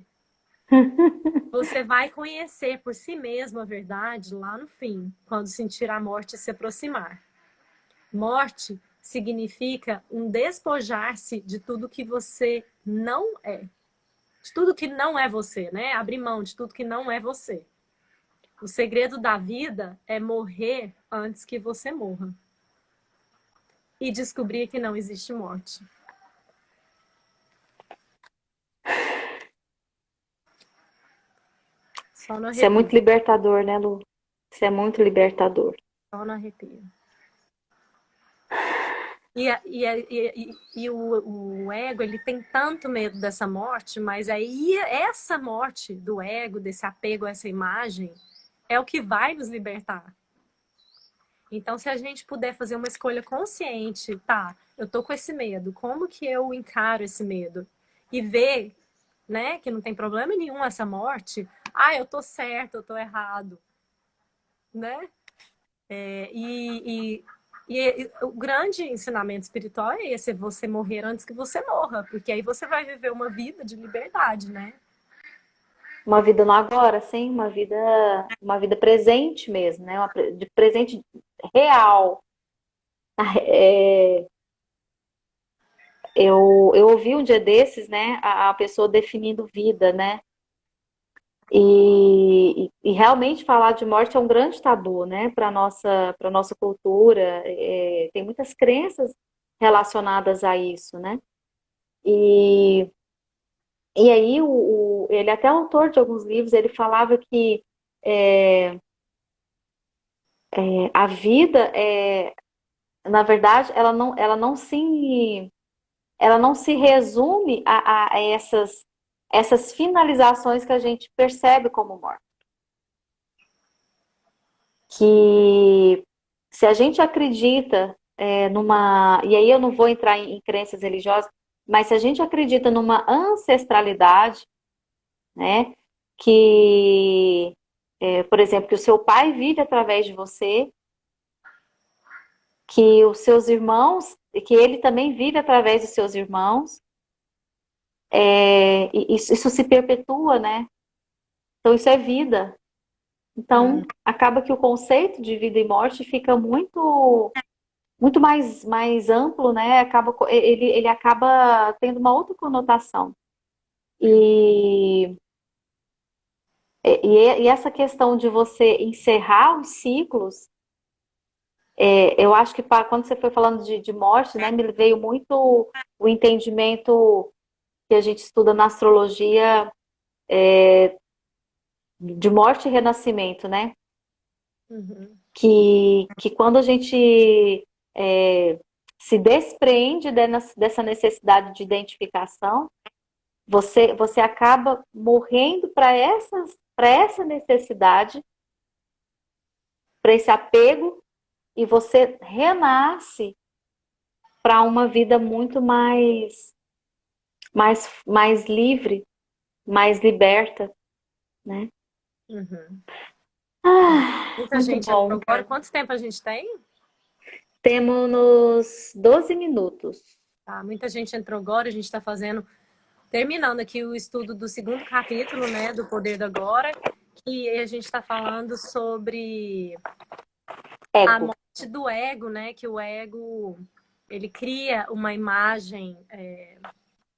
Você vai conhecer por si mesmo a verdade lá no fim, quando sentir a morte se aproximar. Morte significa um despojar-se de tudo que você não é. De tudo que não é você, né? Abrir mão de tudo que não é você. O segredo da vida é morrer antes que você morra. E descobrir que não existe morte. Só no Isso é arrepio. muito libertador, né, Lu? Isso é muito libertador. Só no arrepio. E o ego, ele tem tanto medo dessa morte, mas aí essa morte do ego, desse apego a essa imagem, é o que vai nos libertar. Então, se a gente puder fazer uma escolha consciente, tá, eu tô com esse medo, como que eu encaro esse medo? E ver, né, que não tem problema nenhum essa morte, eu tô certo, eu tô errado, né? E o grande ensinamento espiritual é esse, é você morrer antes que você morra, porque aí você vai viver uma vida de liberdade, né? Uma vida no agora, sim, uma vida presente mesmo, né? De presente real. É, eu ouvi um dia desses, né, a pessoa definindo vida, né? E realmente falar de morte é um grande tabu, né, para nossa cultura. Tem muitas crenças relacionadas a isso, né? E, e aí ele é até autor de alguns livros, ele falava que é, a vida na verdade, ela não se resume a essas finalizações que a gente percebe como morte. Que se a gente acredita e aí eu não vou entrar em crenças religiosas, mas se a gente acredita numa ancestralidade, né, que, por exemplo, que o seu pai vive através de você, que os seus irmãos, que ele também vive através dos seus irmãos, isso se perpetua, né? Então isso é vida. Então acaba que o conceito de vida e morte fica muito mais amplo, né? Ele acaba tendo uma outra conotação. E, e essa questão de você encerrar os ciclos, eu acho que quando você foi falando de morte, né, me veio muito o entendimento que a gente estuda na astrologia de morte e renascimento, né? Uhum. Que quando a gente se despreende dessa necessidade de identificação, você acaba morrendo para essa necessidade, para esse apego, e você renasce para uma vida muito mais livre, mais liberta, né? Uhum. Muita Muito gente entrou bom. agora. Quanto tempo a gente tem? Temos 12 minutos. Tá, muita gente entrou agora, a gente está terminando aqui o estudo do segundo capítulo, né, do Poder do Agora, que a gente está falando sobre a Ego. morte do ego, né, que o ego, ele cria uma imagem,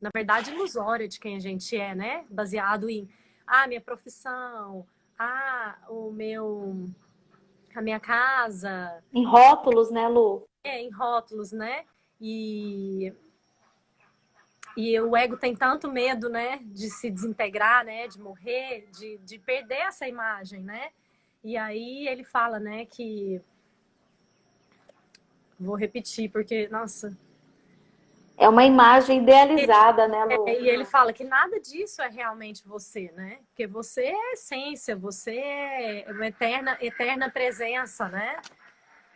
na verdade, ilusória de quem a gente é, né, baseado em, minha profissão, a minha casa, Em rótulos, né, Lu? em rótulos, né, e o ego tem tanto medo, né, de se desintegrar, né, de morrer, de perder essa imagem, né? E aí ele fala, né, que vou repetir porque, nossa, É uma imagem idealizada, né, Lu? E ele fala que nada disso é realmente você, né? Porque você é essência, você é uma eterna presença, né?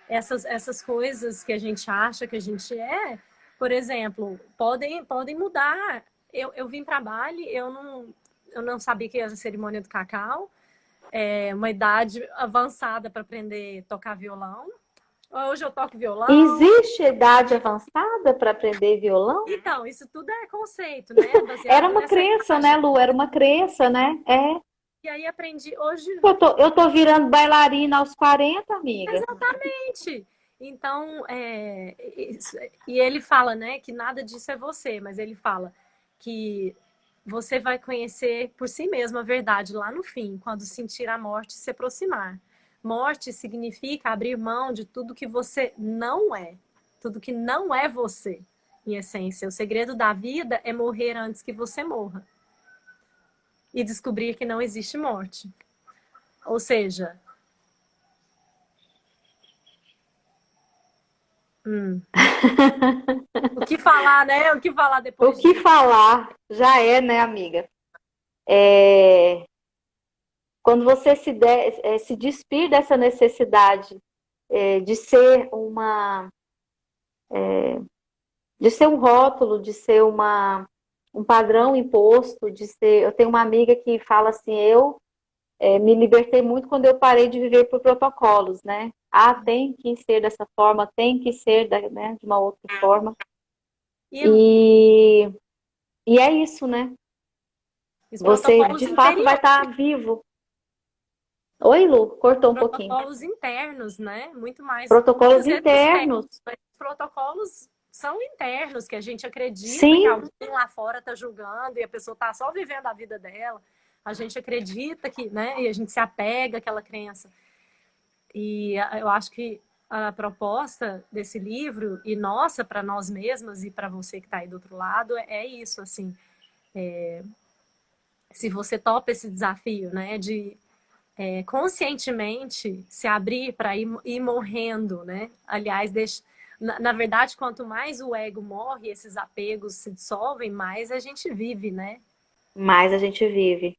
Essas coisas que a gente acha que a gente é, por exemplo, podem mudar. Eu vim para Bali, eu não sabia que era a cerimônia do cacau, é uma idade avançada para aprender a tocar violão. Hoje eu toco violão. Existe idade avançada para aprender violão? Então, isso tudo é conceito, né? Era Baseado uma nessa crença, né, imagem. Lu? Era uma crença, né? É. E aí aprendi hoje. Eu tô virando bailarina aos 40, amiga. Exatamente. Então, e ele fala, né, que nada disso é você, mas ele fala que você vai conhecer por si mesmo a verdade lá no fim, quando sentir a morte se aproximar. Morte significa abrir mão de tudo que você não é, tudo que não é você, em essência. O segredo da vida é morrer antes que você morra e descobrir que não existe morte. Ou seja, o que falar, né? O que falar O depois que disso? falar já é, né, amiga? É, quando você se despir dessa necessidade de ser de ser um rótulo, de ser um padrão imposto, de ser. Eu tenho uma amiga que fala assim, me libertei muito quando eu parei de viver por protocolos, né? Ah, tem que ser dessa forma, tem que ser né, de uma outra forma. E E, e é isso, né? os Você protocolos de fato vai interiores, estar vivo. Oi, Lu, cortou um pouquinho. protocolos internos, né? Muito mais, vamos Protocolos dizer, do externo, internos. mas os protocolos são internos, que a gente acredita que Sim, alguém lá fora está julgando e a pessoa está só vivendo a vida dela. A gente acredita que, né? E a gente se apega àquela crença. E eu acho que a proposta desse livro, e nossa, para nós mesmas e para você que está aí do outro lado, é isso, assim. Se você topa esse desafio, né? De conscientemente se abrir para ir morrendo, né? Aliás, na verdade, quanto mais o ego morre, esses apegos se dissolvem, mais a gente vive, né? mas a gente vive.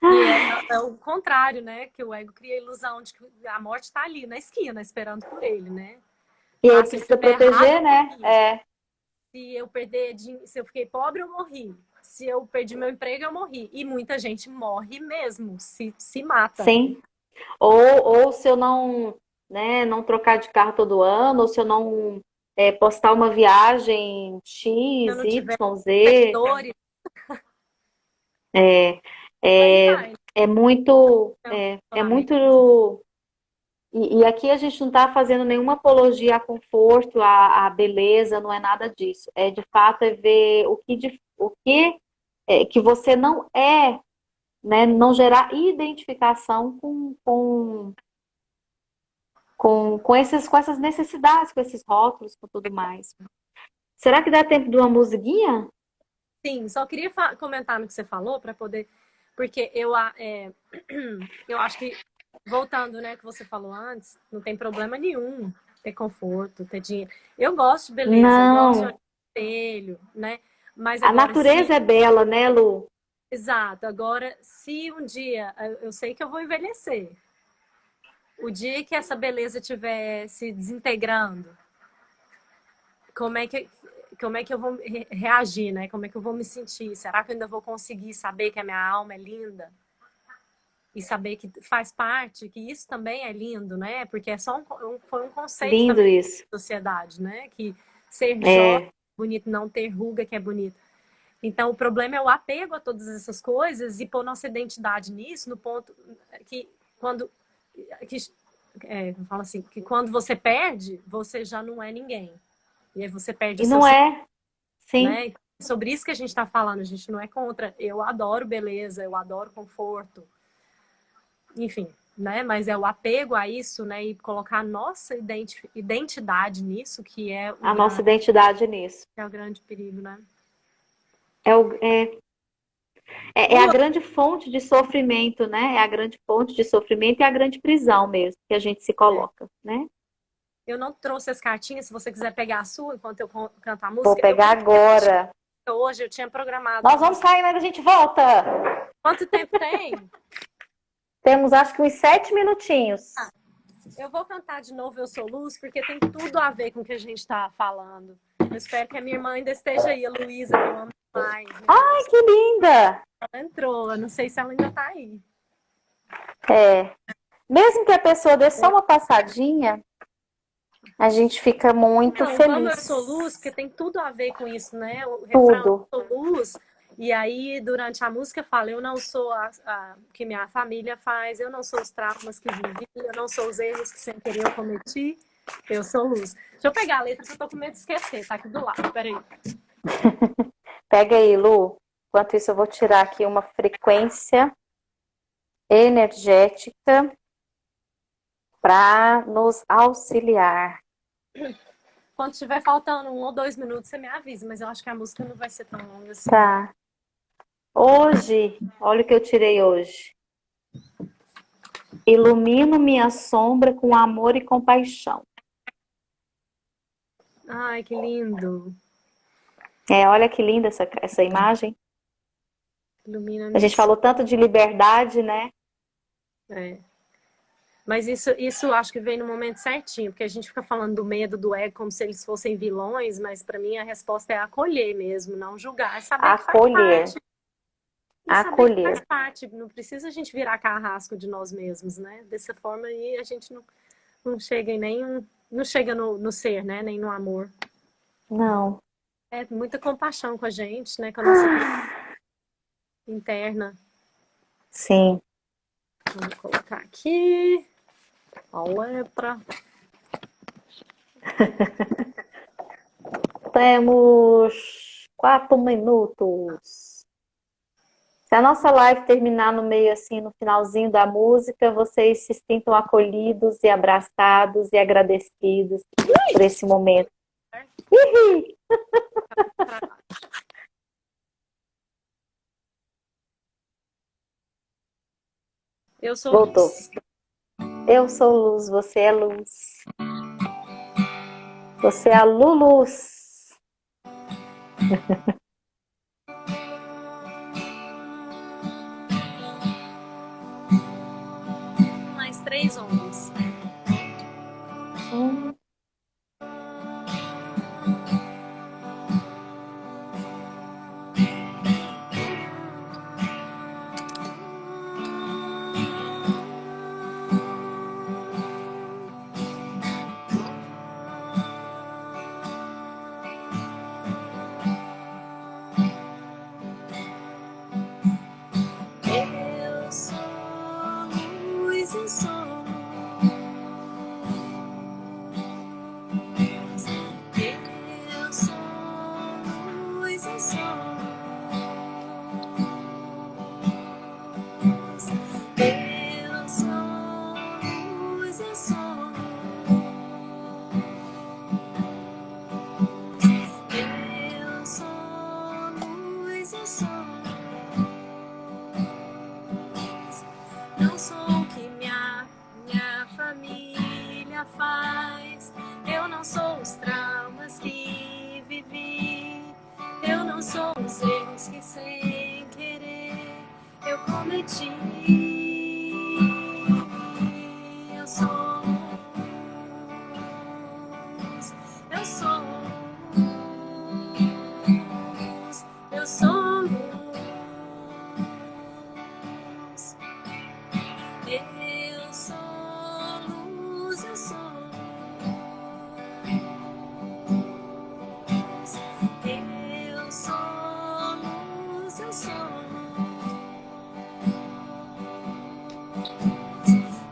E é o contrário, né? Que o ego cria a ilusão de que a morte está ali, na esquina, esperando por ele, né? E aí Ah, se eu precisa estiver errado, proteger, eu né? morri. É, Se eu fiquei pobre, eu morri. Se eu perdi meu emprego, eu morri. E muita gente morre mesmo, se mata. sim. Ou se eu não, né, não trocar de carro todo ano, ou se eu não postar uma viagem Se eu X, não tiver Y, Z, seguidores, é, aí é, vai. é muito, Então, é falar, amiga. muito. E aqui a gente não está fazendo nenhuma apologia a conforto, à beleza, não é nada disso. É de fato ver o que que você não é, né? Não gerar identificação com essas necessidades, com esses rótulos, com tudo mais. Será que dá tempo de uma musiguinha? Sim, só queria comentar no que você falou para poder. Porque eu acho que, voltando, né, que você falou antes, não tem problema nenhum ter conforto, ter dinheiro. Eu gosto de beleza, eu gosto de olhar Não. no espelho, né? Mas A agora, se. natureza é bela, né, Lu? Exato, agora, se um dia. Eu sei que eu vou envelhecer. O dia que essa beleza estiver se desintegrando, como é que, como é que eu vou reagir, né? Como é que eu vou me sentir? Será que eu ainda vou conseguir saber que a minha alma é linda? E saber que faz parte, que isso também é lindo, né? Porque é só foi um conceito Lindo também isso. da sociedade, né? Que ser jovem É, é bonito, não ter ruga que é bonito. Então, o problema é o apego a todas essas coisas e pôr nossa identidade nisso, no ponto que quando que, fala assim, que quando você perde, você já não é ninguém. E aí você perde o e seu, não é, sim. né? Sobre isso que a gente está falando, a gente não é contra. Eu adoro beleza, eu adoro conforto, enfim, né? Mas é o apego a isso, né? E colocar a nossa identidade nisso A nossa identidade nisso. que é o grande perigo, né? É, o, é, é a Lua, grande fonte de sofrimento, né? É a grande fonte de sofrimento e a grande prisão mesmo que a gente se é, coloca, né? Eu não trouxe as cartinhas, se você quiser pegar a sua enquanto eu canto a Vou música. pegar agora. Hoje eu tinha programado. Nós vamos sair, mas a gente volta. Quanto tempo tem? Temos, acho que uns 7 minutinhos. Eu vou cantar de novo Eu Sou Luz, porque tem tudo a ver com o que a gente está falando. Eu espero que a minha irmã ainda esteja aí, a Luísa, que eu amo demais. Ai, que linda! Ela entrou, eu não sei se ela ainda está aí. Mesmo que a pessoa dê só uma passadinha, a gente fica muito Então, feliz. vamos Eu Sou Luz, porque tem tudo a ver com isso, né? O refrão Eu Sou Luz, e aí durante a música fala, eu não sou a que minha família faz, eu não sou os traumas que vivi, eu não sou os erros que sem querer eu cometi, eu sou luz. Deixa eu pegar a letra que eu tô com medo de esquecer, tá aqui do lado, peraí. Pega aí, Lu. Enquanto isso, eu vou tirar aqui uma frequência energética para nos auxiliar. Quando tiver faltando 1 ou 2 minutos, você me avisa, mas eu acho que a música não vai ser tão longa assim. Tá. Hoje, olha o que eu tirei hoje. Ilumino minha sombra com amor e compaixão. Ai, que lindo. Olha que linda essa imagem. Ilumina a gente falou tanto de liberdade, né? Mas isso acho que vem no momento certinho, porque a gente fica falando do medo, do ego, como se eles fossem vilões, mas para mim a resposta é acolher mesmo, não julgar, é saber acolher. Que faz parte. Acolher. Faz parte, não precisa a gente virar carrasco de nós mesmos, né? Dessa forma aí a gente não chega em nenhum, não chega no ser, né? Nem no amor. Não. É muita compaixão com a gente, né? Com a nossa vida interna. Sim. Vamos colocar aqui a letra. Temos 4 minutos. Se a nossa live terminar no meio assim, no finalzinho da música, vocês se sintam acolhidos e abraçados e agradecidos por esse momento. Eu sou Voltou. luz. Eu sou luz, você é luz. Você é a Luluz. Mais 3 ondas. Eu sou luz e som. Eu sou luz e som. Eu sou luz e som. Eu sou luz e som. Não sou o que minha família faz. Eu não sou os traumas que vivi. Eu não sou os erros que sem querer eu cometi. Eu sou luz. Eu sou luz. Eu sou luz. Eu sou luz, eu sou luz. Eu sou luz, eu sou luz.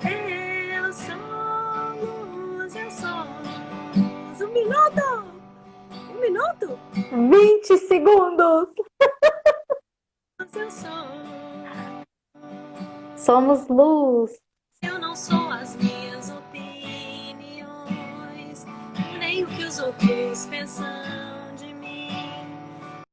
Eu sou luz, eu sou luz. 1 minuto! 1 minuto? 20 segundos! Eu sou. Somos luz. Eu não sou as minhas opiniões, nem o que os outros pensam